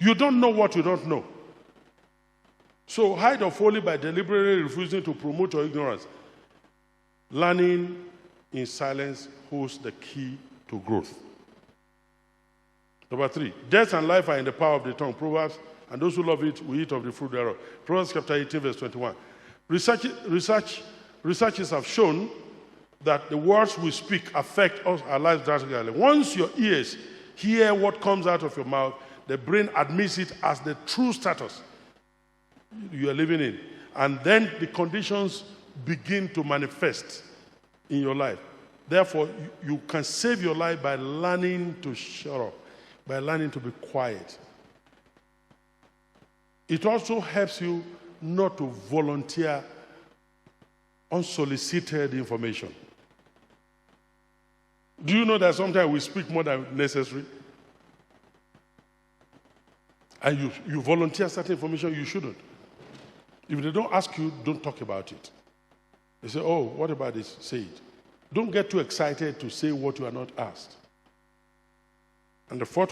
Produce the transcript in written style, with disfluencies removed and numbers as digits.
You don't know what you don't know. So hide or folly by deliberately refusing to promote your ignorance. Learning in silence holds the key to growth. Number 3, death and life are in the power of the tongue. Proverbs, and those who love it will eat of the fruit thereof. Proverbs chapter 18, verse 21. Researchers have shown that the words we speak affect us, our lives drastically. Once your ears hear what comes out of your mouth, the brain admits it as the true status you are living in. And then the conditions begin to manifest in your life. Therefore, you can save your life by learning to shut up, by learning to be quiet. It also helps you not to volunteer unsolicited information. Do you know that sometimes we speak more than necessary? And you volunteer certain information you shouldn't. If they don't ask you, don't talk about it. They say, oh, what about this? Say it. Don't get too excited to say what you are not asked. And the fourth